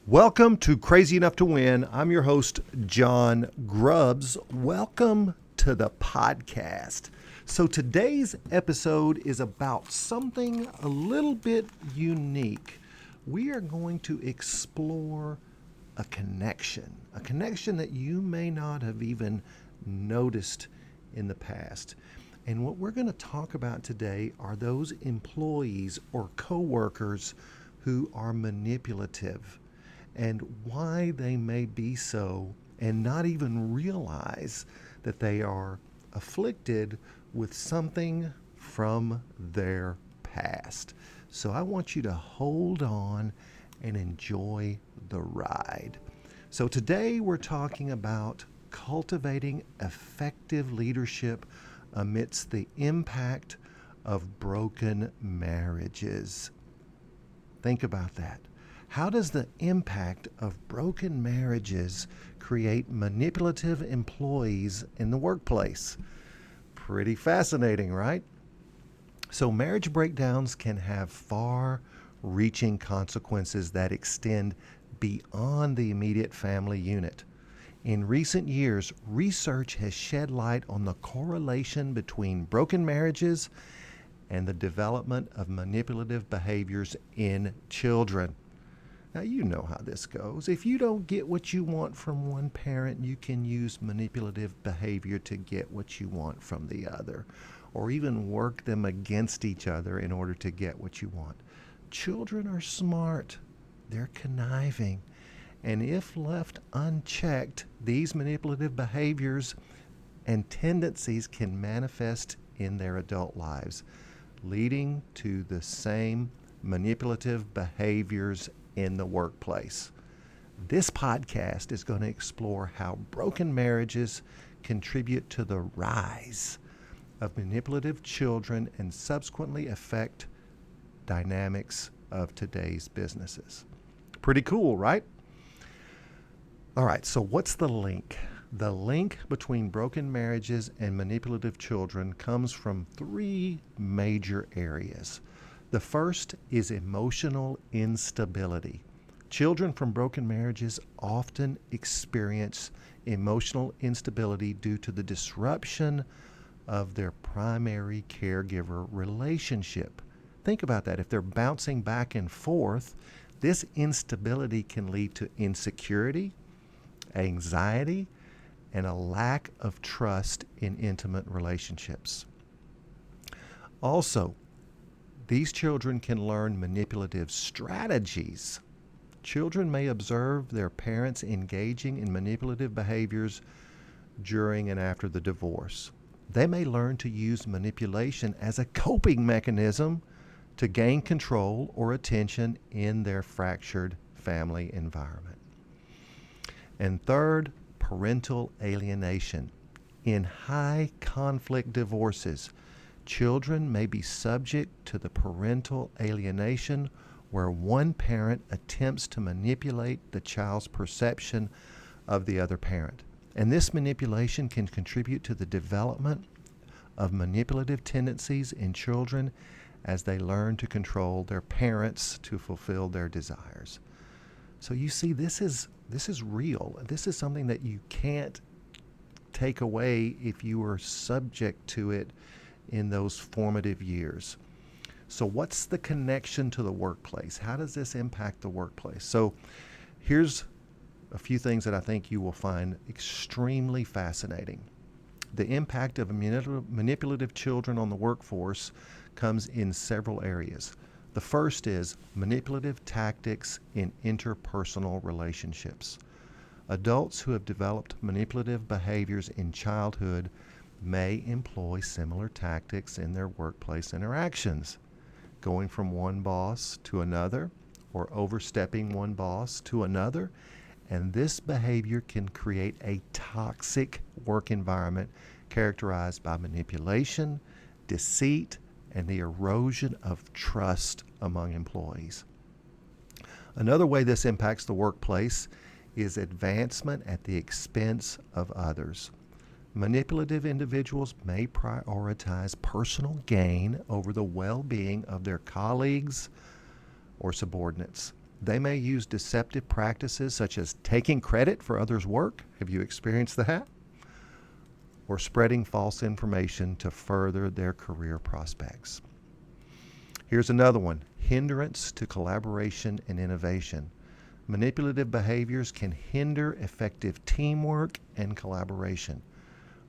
Welcome to Crazy Enough to Win. I'm your host, John Grubbs. Welcome to the podcast. So today's episode is about something a little bit unique. We are going to explore a connection that you may not have even noticed in the past. And what we're going to talk about today are those employees or coworkers who are manipulative, and why they may be so and not even realize that they are afflicted with something from their past. So I want you to hold on and enjoy the ride. So today we're talking about cultivating effective leadership amidst the impact of broken marriages. Think about that. How does the impact of broken marriages create manipulative employees in the workplace? Pretty fascinating, right? So marriage breakdowns can have far-reaching consequences that extend beyond the immediate family unit. In recent years, research has shed light on the correlation between broken marriages and the development of manipulative behaviors in children. Now, you know how this goes. If you don't get what you want from one parent, you can use manipulative behavior to get what you want from the other, or even work them against each other in order to get what you want. Children are smart. They're conniving. And if left unchecked, these manipulative behaviors and tendencies can manifest in their adult lives, leading to the same manipulative behaviors in the workplace. This podcast is going to explore how broken marriages contribute to the rise of manipulative children and subsequently affect dynamics of today's businesses. Pretty cool, right? All right, so what's the link? The link between broken marriages and manipulative children comes from three major areas. The first is emotional instability. Children from broken marriages often experience emotional instability due to the disruption of their primary caregiver relationship. Think about that. If they're bouncing back and forth, this instability can lead to insecurity, anxiety, and a lack of trust in intimate relationships. Also, these children can learn manipulative strategies. Children may observe their parents engaging in manipulative behaviors during and after the divorce. They may learn to use manipulation as a coping mechanism to gain control or attention in their fractured family environment. And third, parental alienation. In high conflict divorces, children may be subject to the parental alienation where one parent attempts to manipulate the child's perception of the other parent. And this manipulation can contribute to the development of manipulative tendencies in children as they learn to control their parents to fulfill their desires. So you see, this is real. This is something that you can't take away if you are subject to it in those formative years. So what's the connection to the workplace? How does this impact the workplace? So here's a few things that I think you will find extremely fascinating. The impact of manipulative children on the workforce comes in several areas. The first is manipulative tactics in interpersonal relationships. Adults who have developed manipulative behaviors in childhood may employ similar tactics in their workplace interactions, going from one boss to another or overstepping one boss to another. And this behavior can create a toxic work environment characterized by manipulation, deceit, and the erosion of trust among employees. Another way this impacts the workplace is advancement at the expense of others. Manipulative individuals may prioritize personal gain over the well-being of their colleagues or subordinates. They may use deceptive practices such as taking credit for others' work. Have you experienced that? Or spreading false information to further their career prospects. Here's another one: hindrance to collaboration and innovation. Manipulative behaviors can hinder effective teamwork and collaboration.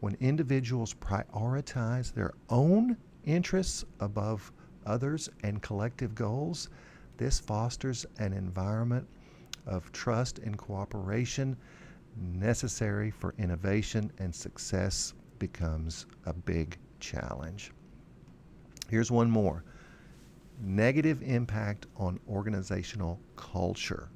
When individuals prioritize their own interests above others and collective goals, this fosters an environment of trust and cooperation necessary for innovation, and success becomes a big challenge. Here's one more: negative impact on organizational culture.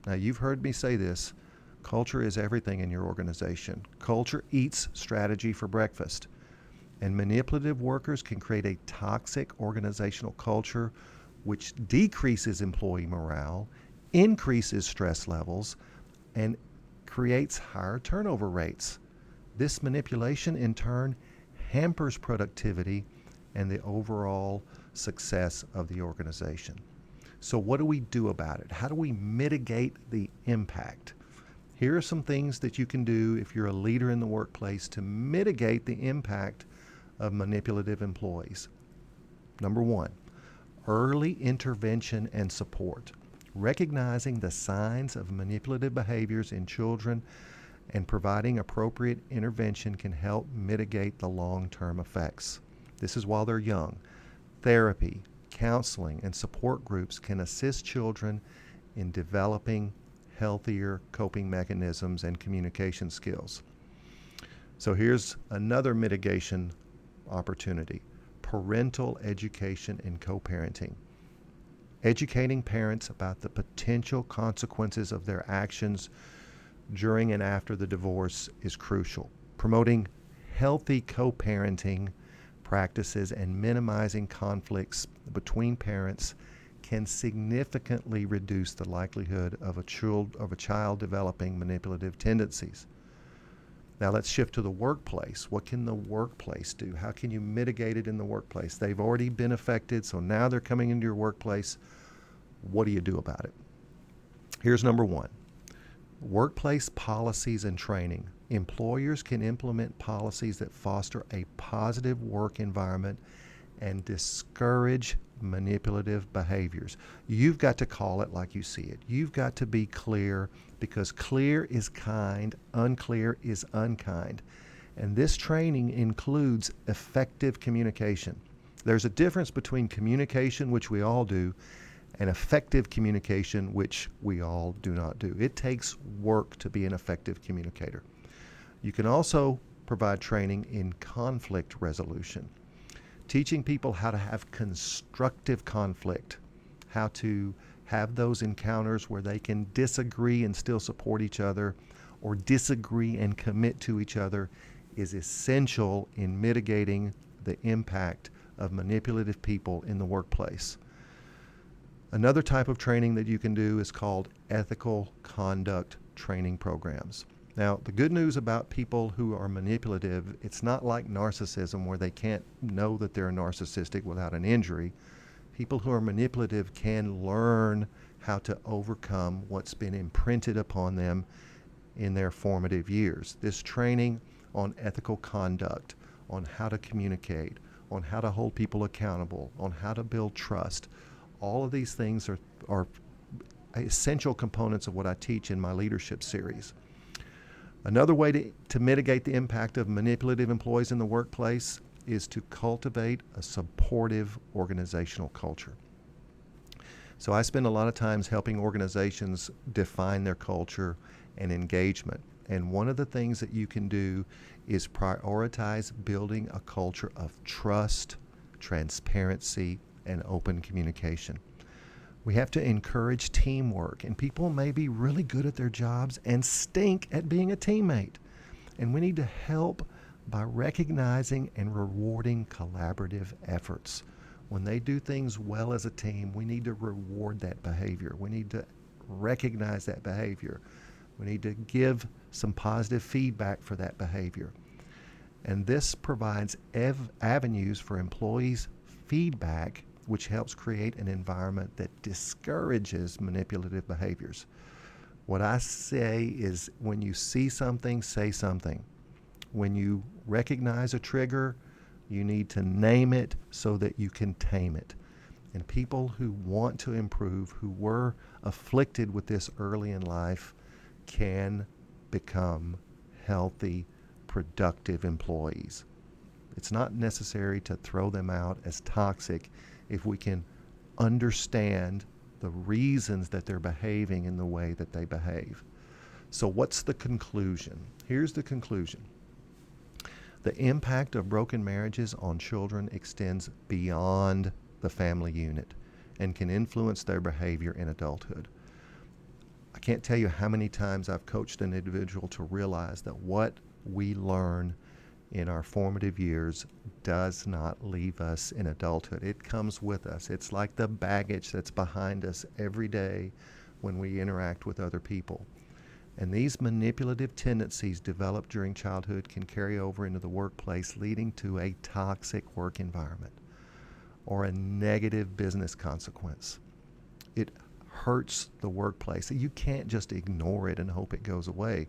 Now, you've heard me say this: culture is everything in your organization. Culture eats strategy for breakfast. And manipulative workers can create a toxic organizational culture which decreases employee morale, increases stress levels, and creates higher turnover rates. This manipulation, in turn, hampers productivity and the overall success of the organization. So what do we do about it? How do we mitigate the impact? Here are some things that you can do if you're a leader in the workplace to mitigate the impact of manipulative employees. Number one, early intervention and support. Recognizing the signs of manipulative behaviors in children and providing appropriate intervention can help mitigate the long-term effects. This is while they're young. Therapy, counseling, and support groups can assist children in developing healthier coping mechanisms and communication skills. So here's another mitigation opportunity: parental education and co-parenting. Educating parents about the potential consequences of their actions during and after the divorce is crucial. Promoting healthy co-parenting practices and minimizing conflicts between parents can significantly reduce the likelihood of a child developing manipulative tendencies. Now let's shift to the workplace. What can the workplace do? How can you mitigate it in the workplace? They've already been affected, so now they're coming into your workplace. What do you do about it? Here's number one: workplace policies and training. Employers can implement policies that foster a positive work environment and discourage manipulative behaviors. You've got to call it like you see it. You've got to be clear, because clear is kind, unclear is unkind. And this training includes effective communication. There's a difference between communication, which we all do, and effective communication, which we all do not do. It takes work to be an effective communicator. You can also provide training in conflict resolution, teaching people how to have constructive conflict, how to have those encounters where they can disagree and still support each other, or disagree and commit to each other, is essential in mitigating the impact of manipulative people in the workplace. Another type of training that you can do is called ethical conduct training programs. Now, the good news about people who are manipulative, it's not like narcissism where they can't know that they're narcissistic without an injury. People who are manipulative can learn how to overcome what's been imprinted upon them in their formative years. This training on ethical conduct, on how to communicate, on how to hold people accountable, on how to build trust, all of these things are essential components of what I teach in my leadership series. Another way to mitigate the impact of manipulative employees in the workplace is to cultivate a supportive organizational culture. So I spend a lot of times helping organizations define their culture and engagement. And one of the things that you can do is prioritize building a culture of trust, transparency, and open communication. We have to encourage teamwork, and people may be really good at their jobs and stink at being a teammate. And we need to help by recognizing and rewarding collaborative efforts. When they do things well as a team, we need to reward that behavior. We need to recognize that behavior. We need to give some positive feedback for that behavior. And this provides avenues for employees' feedback which helps create an environment that discourages manipulative behaviors. What I say is when you see something, say something. When you recognize a trigger, you need to name it so that you can tame it. And people who want to improve, who were afflicted with this early in life, can become healthy, productive employees. It's not necessary to throw them out as toxic if we can understand the reasons that they're behaving in the way that they behave. So what's the conclusion? Here's the conclusion. The impact of broken marriages on children extends beyond the family unit and can influence their behavior in adulthood. I can't tell you how many times I've coached an individual to realize that what we learn in our formative years does not leave us in adulthood. It comes with us. It's like the baggage that's behind us every day when we interact with other people. And these manipulative tendencies developed during childhood can carry over into the workplace, leading to a toxic work environment or a negative business consequence. It hurts the workplace. You can't just ignore it and hope it goes away.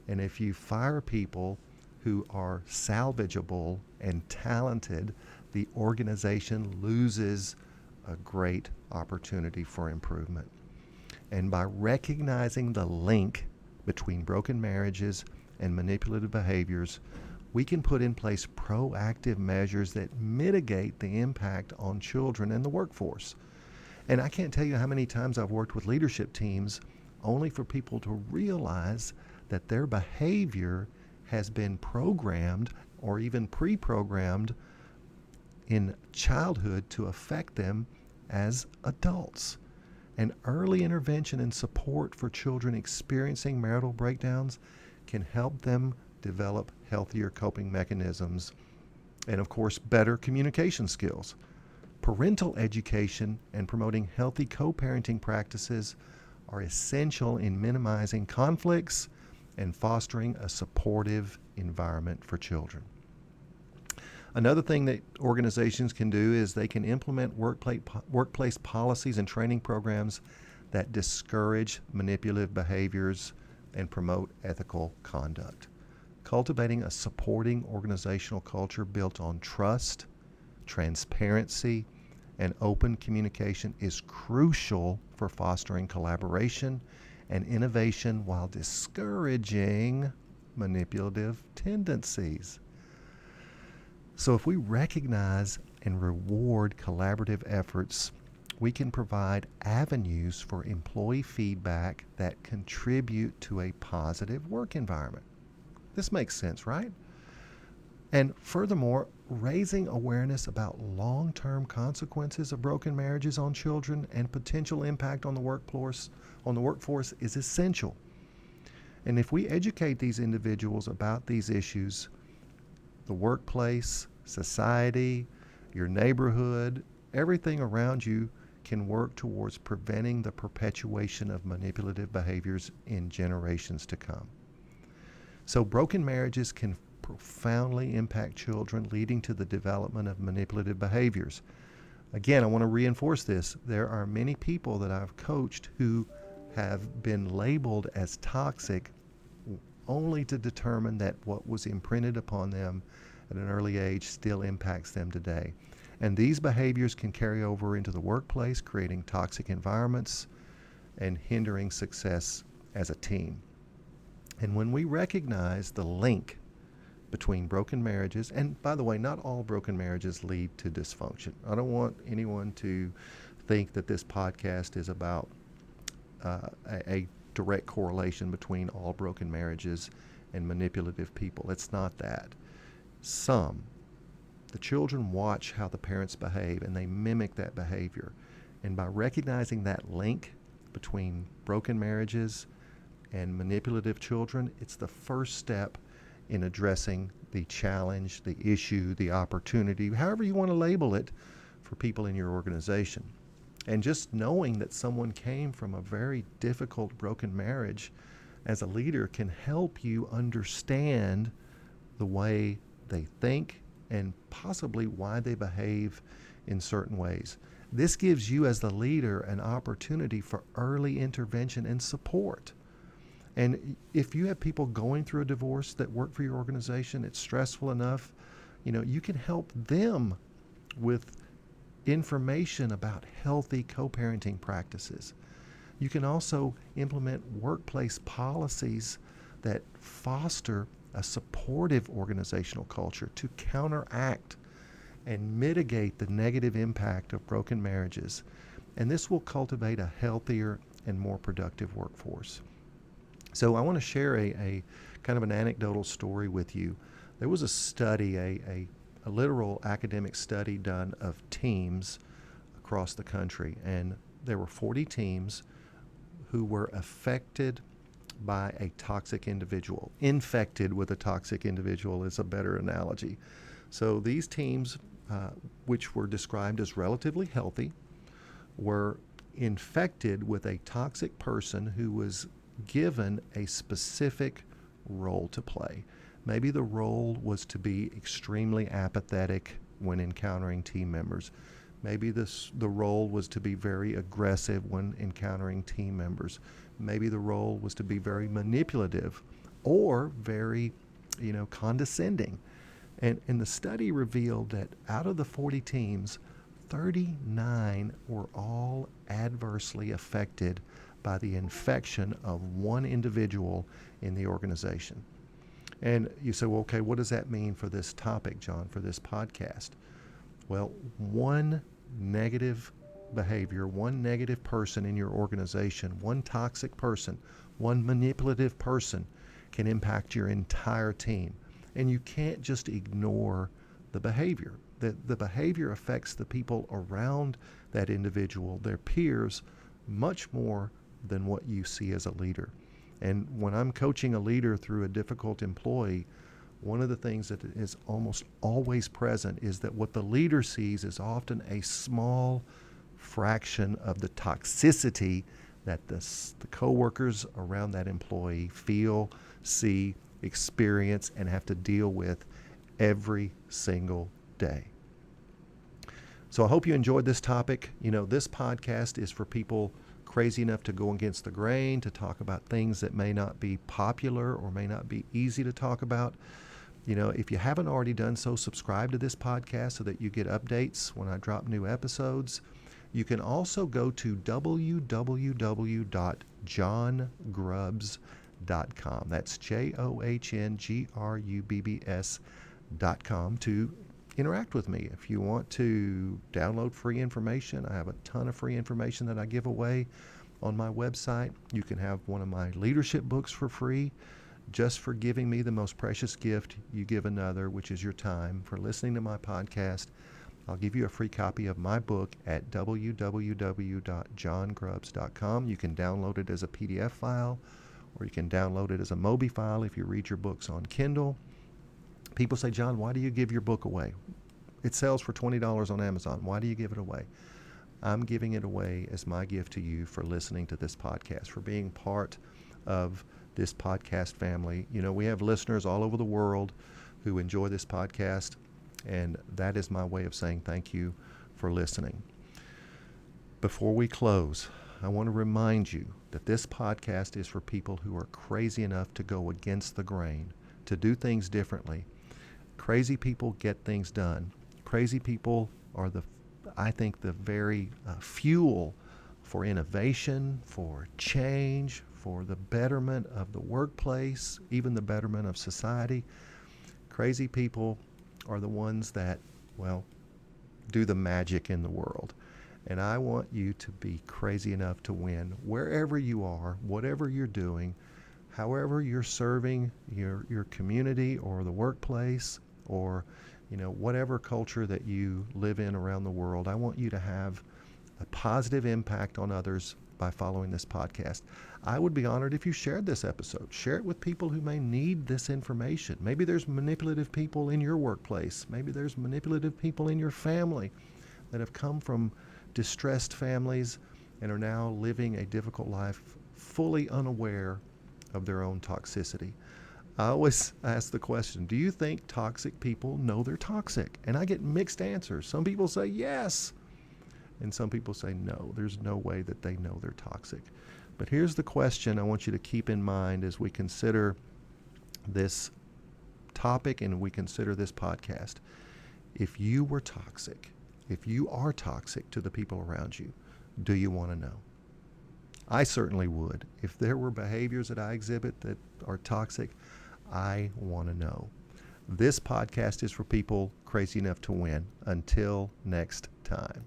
And if you fire people who are salvageable and talented, the organization loses a great opportunity for improvement. And by recognizing the link between broken marriages and manipulative behaviors, we can put in place proactive measures that mitigate the impact on children and the workforce. And I can't tell you how many times I've worked with leadership teams only for people to realize that their behavior has been programmed or even pre-programmed in childhood to affect them as adults. And early intervention and support for children experiencing marital breakdowns can help them develop healthier coping mechanisms and, of course, better communication skills. Parental education and promoting healthy co-parenting practices are essential in minimizing conflicts and fostering a supportive environment for children. Another thing that organizations can do is they can implement workplace policies and training programs that discourage manipulative behaviors and promote ethical conduct. Cultivating a supporting organizational culture built on trust, transparency, and open communication is crucial for fostering collaboration and innovation while discouraging manipulative tendencies. So if we recognize and reward collaborative efforts, we can provide avenues for employee feedback that contribute to a positive work environment. This makes sense, right? And furthermore, raising awareness about long-term consequences of broken marriages on children and potential impact on the workforce is essential. And if we educate these individuals about these issues, the workplace, society, your neighborhood, everything around you can work towards preventing the perpetuation of manipulative behaviors in generations to come. So broken marriages can profoundly impact children, leading to the development of manipulative behaviors. Again, I want to reinforce this. There are many people that I've coached who have been labeled as toxic only to determine that what was imprinted upon them at an early age still impacts them today. And these behaviors can carry over into the workplace, creating toxic environments and hindering success as a team. And when we recognize the link between broken marriages, and by the way, not all broken marriages lead to dysfunction. I don't want anyone to think that this podcast is about a direct correlation between all broken marriages and manipulative people. It's not that. The children watch how the parents behave and they mimic that behavior. And by recognizing that link between broken marriages and manipulative children, it's the first step in addressing the challenge, the issue, the opportunity, however you want to label it, for people in your organization. And just knowing that someone came from a very difficult broken marriage as a leader can help you understand the way they think and possibly why they behave in certain ways. This gives you as the leader an opportunity for early intervention and support. And if you have people going through a divorce that work for your organization, it's stressful enough, you can help them with information about healthy co-parenting practices. You can also implement workplace policies that foster a supportive organizational culture to counteract and mitigate the negative impact of broken marriages. And this will cultivate a healthier and more productive workforce. So I want to share a kind of an anecdotal story with you. There was a study, a literal academic study done of teams across the country, and there were 40 teams who were affected by a toxic individual. Infected with a toxic individual is a better analogy. So these teams, which were described as relatively healthy, were infected with a toxic person who was given a specific role to play. Maybe the role was to be extremely apathetic when encountering team members. Maybe the role was to be very aggressive when encountering team members. Maybe the role was to be very manipulative or very, condescending. And the study revealed that out of the 40 teams, 39 were all adversely affected by the infection of one individual in the organization. And you say, well, okay, what does that mean for this topic, John, for this podcast? Well, one negative behavior, one negative person in your organization, one toxic person, one manipulative person can impact your entire team. And you can't just ignore the behavior. The behavior affects the people around that individual, their peers, much more than what you see as a leader. And when I'm coaching a leader through a difficult employee, one of the things that is almost always present is that what the leader sees is often a small fraction of the toxicity that the coworkers around that employee feel, see, experience, and have to deal with every single day. So I hope you enjoyed this topic. This podcast is for people crazy enough to go against the grain, to talk about things that may not be popular or may not be easy to talk about. If you haven't already done so, subscribe to this podcast so that you get updates when I drop new episodes. You can also go to www.johngrubbs.com. That's JOHNGRUBBS.com to interact with me. If you want to download free information, I have a ton of free information that I give away on my website. You can have one of my leadership books for free, just for giving me the most precious gift you give another, which is your time, for listening to my podcast. I'll give you a free copy of my book at www.johngrubbs.com. You can download it as a PDF file, or you can download it as a Mobi file if you read your books on Kindle. People say, John, why do you give your book away? It sells for $20 on Amazon. Why do you give it away? I'm giving it away as my gift to you for listening to this podcast, for being part of this podcast family. We have listeners all over the world who enjoy this podcast, and that is my way of saying thank you for listening. Before we close, I want to remind you that this podcast is for people who are crazy enough to go against the grain, to do things differently. Crazy people get things done. Crazy people are I think the very fuel for innovation, for change, for the betterment of the workplace, even the betterment of society. Crazy people are the ones that, do the magic in the world. And I want you to be crazy enough to win wherever you are, whatever you're doing, however you're serving your community or the workplace, or whatever culture that you live in around the world. I want you to have a positive impact on others by following this podcast. I would be honored if you shared this episode. Share it with people who may need this information. Maybe there's manipulative people in your workplace. Maybe there's manipulative people in your family that have come from distressed families and are now living a difficult life fully unaware of their own toxicity. I always ask the question, do you think toxic people know they're toxic? And I get mixed answers. Some people say yes, and some people say no. There's no way that they know they're toxic. But here's the question I want you to keep in mind as we consider this topic and we consider this podcast. If you were toxic, if you are toxic to the people around you, do you want to know? I certainly would. If there were behaviors that I exhibit that are toxic, I want to know. This podcast is for people crazy enough to win. Until next time.